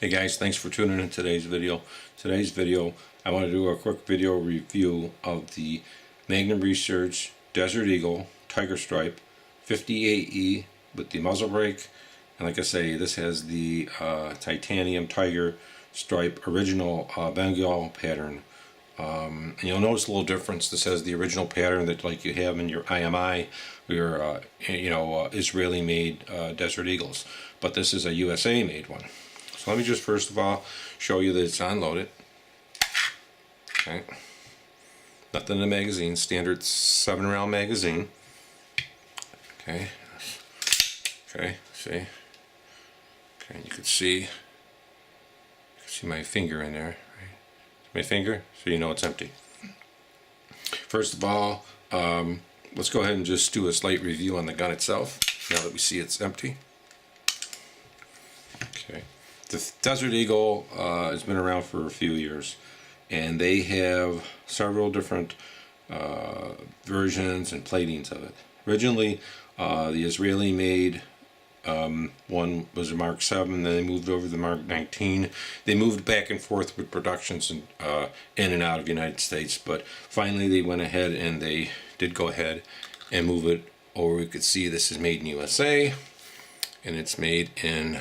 Hey guys, thanks for tuning in today's video. Today's video, I want to do a quick video review of the Magnum Research Desert Eagle Tiger Stripe 58E with the muzzle brake. And like I say, this has the titanium tiger stripe original Bengal pattern. And you'll notice a little difference. This has the original pattern that like you have in your IMI, your Israeli made Desert Eagles. But this is a USA made one. So let me just first of all show you that it's unloaded. Okay. Nothing in the magazine, standard 7-round magazine. Okay. Okay, see? Okay, you can see my finger in there, right? My finger, so you know it's empty. First of all, let's go ahead and just do a slight review on the gun itself, now that we see it's empty. Okay. The Desert Eagle has been around for a few years, and they have several different versions and platings of it. Originally, the Israeli-made one was a Mark 7, then they moved over to the Mark 19. They moved back and forth with productions in and out of the United States, but finally they went ahead and they did go ahead and move it over. We could see this is made in USA, and it's made in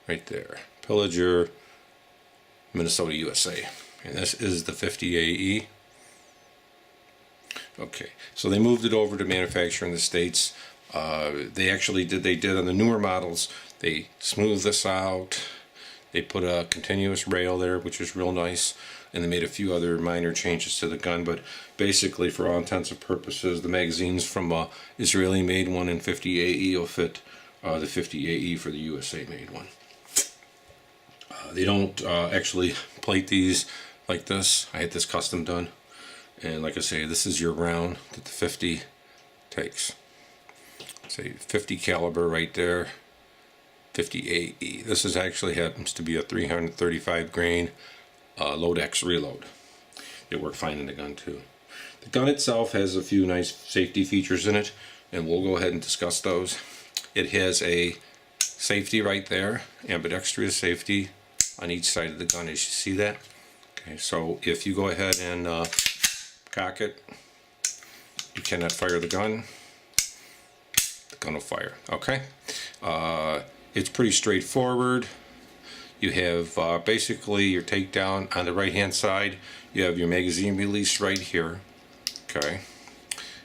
right there, Pillager, Minnesota, USA. And this is the 50AE. Okay, so they moved it over to manufacture in the States. They did on the newer models, they smoothed this out. They put a continuous rail there, which is real nice. And they made a few other minor changes to the gun, but basically for all intents and purposes, the magazines from Israeli made one and 50AE will fit the 50AE for the USA made one. They don't actually plate these like this. I had this custom done, and like I say, this is your round that the 50 takes. Say 50 caliber right there, 50AE. This is actually happens to be a 335 grain Lodex reload. They work fine in the gun too. The gun itself has a few nice safety features in it, and we'll go ahead and discuss those. It has a safety right there, ambidextrous safety on each side of the gun, as you see that. Okay, so if you go ahead and cock it, you cannot fire the gun. The gun will fire. Okay, it's pretty straightforward. You have basically your takedown on the right hand side. You have your magazine release right here. Okay,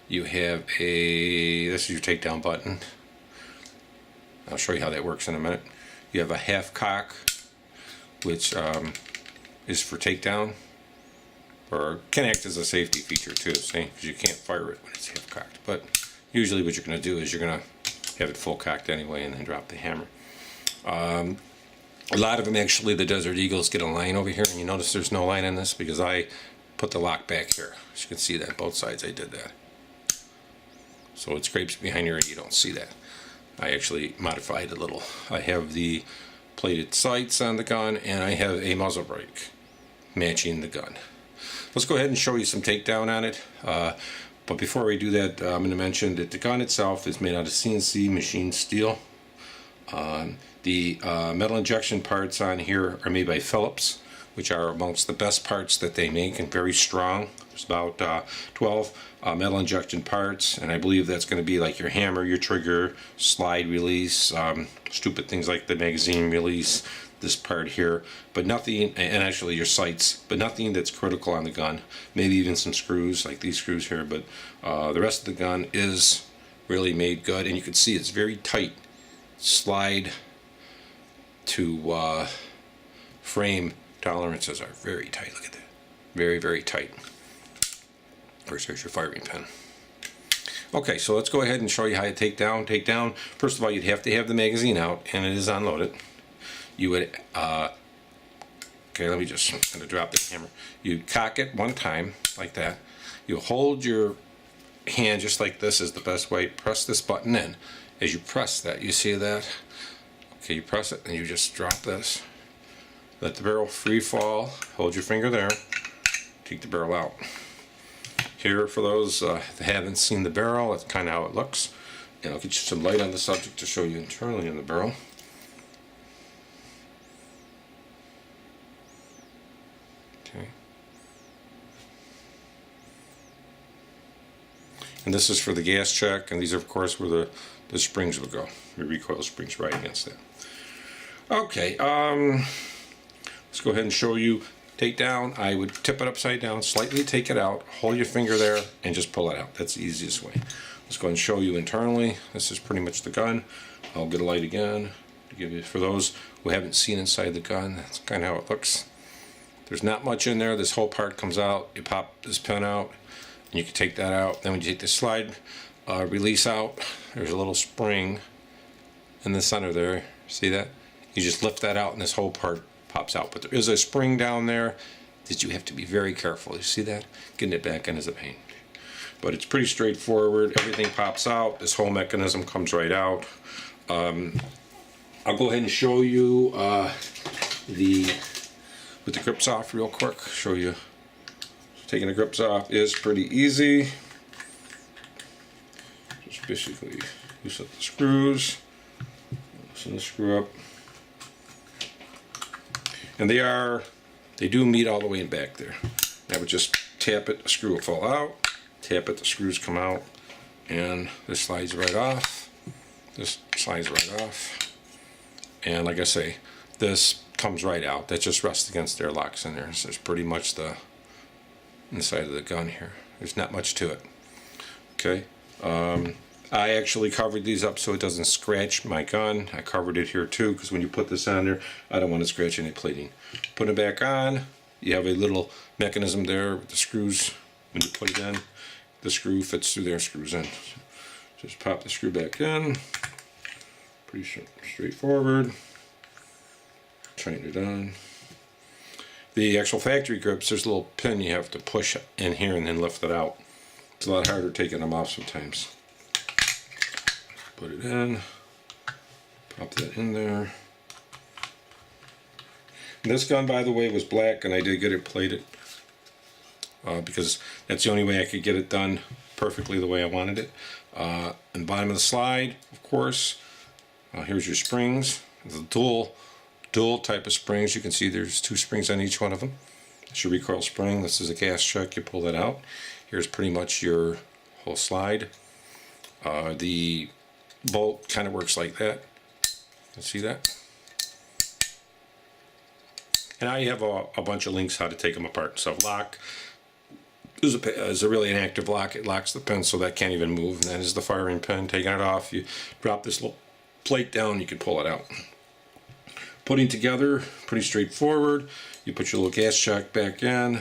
you have this is your takedown button. I'll show you how that works in a minute. You have a half cock, which is for takedown, or can act as a safety feature too, see, because you can't fire it when it's half cocked. But usually what you're going to do is you're going to have it full cocked anyway and then drop the hammer. A lot of them actually, the Desert Eagles, get a line over here, and you notice there's no line in this because I put the lock back here. As you can see that both sides I did that. So it scrapes behind here and you don't see that. I actually modified a little. I have the plated sights on the gun, and I have a muzzle brake matching the gun. Let's go ahead and show you some takedown on it. But before we do that, I'm going to mention that the gun itself is made out of CNC machined steel. The metal injection parts on here are made by Phillips, which are amongst the best parts that they make and very strong. There's about 12 metal injection parts, and I believe that's going to be like your hammer, your trigger, slide release, stupid things like the magazine release, this part here, but nothing, and actually your sights, but nothing that's critical on the gun. Maybe even some screws like these screws here, but the rest of the gun is really made good, and you can see it's very tight. Slide to frame tolerances are very tight. Look at that, very, very tight. Of course, there's your firing pin. Okay, so let's go ahead and show you how to take down. First of all, you'd have to have the magazine out, and it is unloaded. You would, okay, let me just, I'm going to drop the hammer. You'd cock it one time, like that. You hold your hand just like this is the best way. Press this button in. As you press that, you see that? Okay, you press it, and you just drop this. Let the barrel free fall. Hold your finger there. Take the barrel out. Here, for those that haven't seen the barrel, that's kind of how it looks. And I'll get you some light on the subject to show you internally in the barrel. And this is for the gas check, and these are of course where the springs would go. Your recoil springs right against that. Okay, let's go ahead and show you. Take down, I would tip it upside down, slightly take it out, hold your finger there, and just pull it out. That's the easiest way. Let's go ahead and show you internally. This is pretty much the gun. I'll get a light again to give you, for those who haven't seen inside the gun, that's kind of how it looks. There's not much in there. This whole part comes out. You pop this pin out, and you can take that out. Then when you take the slide release out, there's a little spring in the center there. See that? You just lift that out, and this whole part pops out. But there is a spring down there that you have to be very careful. You see that? Getting it back in is a pain. But it's pretty straightforward. Everything pops out. This whole mechanism comes right out. I'll go ahead and show you with the grips off real quick. Show you. Taking the grips off is pretty easy. Just basically loosen the screws. Loosen the screw up. And they do meet all the way in back there. I would just tap it, the screw will fall out. Tap it, the screws come out. And this slides right off. This slides right off. And like I say, this comes right out. That just rests against their locks in there. So it's pretty much the inside of the gun here. There's not much to it. Okay. I actually covered these up so it doesn't scratch my gun. I covered it here too because when you put this on there, I don't want to scratch any plating. Put it back on. You have a little mechanism there with the screws. When you put it in, the screw fits through there, screws in. Just pop the screw back in. Pretty straightforward. Tighten it on. The actual factory grips, there's a little pin you have to push in here and then lift it out. It's a lot harder taking them off sometimes. Put it in, pop that in there. And this gun, by the way, was black, and I did get it plated because that's the only way I could get it done perfectly the way I wanted it. And the bottom of the slide, of course, here's your springs. The dual type of springs. You can see there's 2 springs on each one of them. It's your recoil spring. This is a gas chuck. You pull that out. Here's pretty much your whole slide. The bolt kind of works like that. You see that? And now you have a bunch of links how to take them apart. So lock is a really inactive lock. It locks the pin so that can't even move. And that is the firing pin. Taking it off, you drop this little plate down, you can pull it out. Putting together, pretty straightforward. You put your little gas chuck back in. You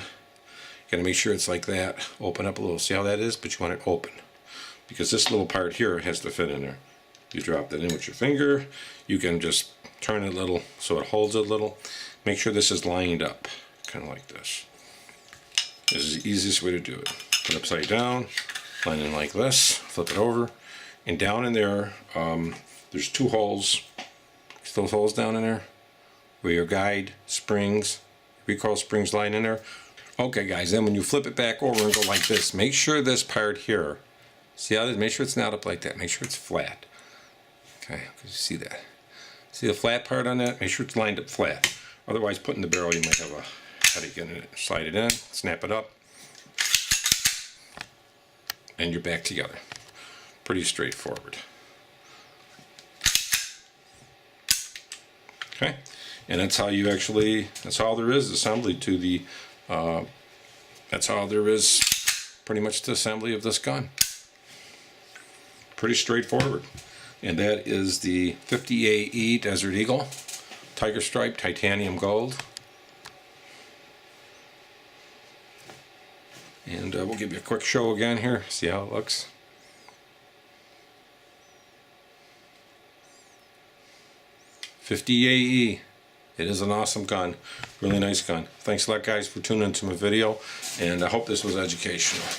gotta make sure it's like that. Open up a little. See how that is? But you want it open. Because this little part here has to fit in there. You drop that in with your finger. You can just turn it a little so it holds it a little. Make sure this is lined up, kind of like this. This is the easiest way to do it. Put it upside down, line it like this, flip it over, and down in there, there's 2 holes. See those holes down in there? Where your guide springs, recoil springs line in there. Okay guys, then when you flip it back over and go like this, make sure this part here, see how this, make sure it's not up like that, make sure it's flat. Okay, you see that. See the flat part on that? Make sure it's lined up flat. Otherwise, putting the barrel, you might have a headache in it. Slide it in, snap it up, and you're back together. Pretty straightforward. Okay, and that's how you actually, that's all there is assembly to the, that's all there is pretty much to assembly of this gun. Pretty straightforward. And that is the 50AE Desert Eagle, Tiger Stripe Titanium Gold. And we'll give you a quick show again here, see how it looks. .50 AE. It is an awesome gun. Really nice gun. Thanks a lot guys for tuning into my video, and I hope this was educational.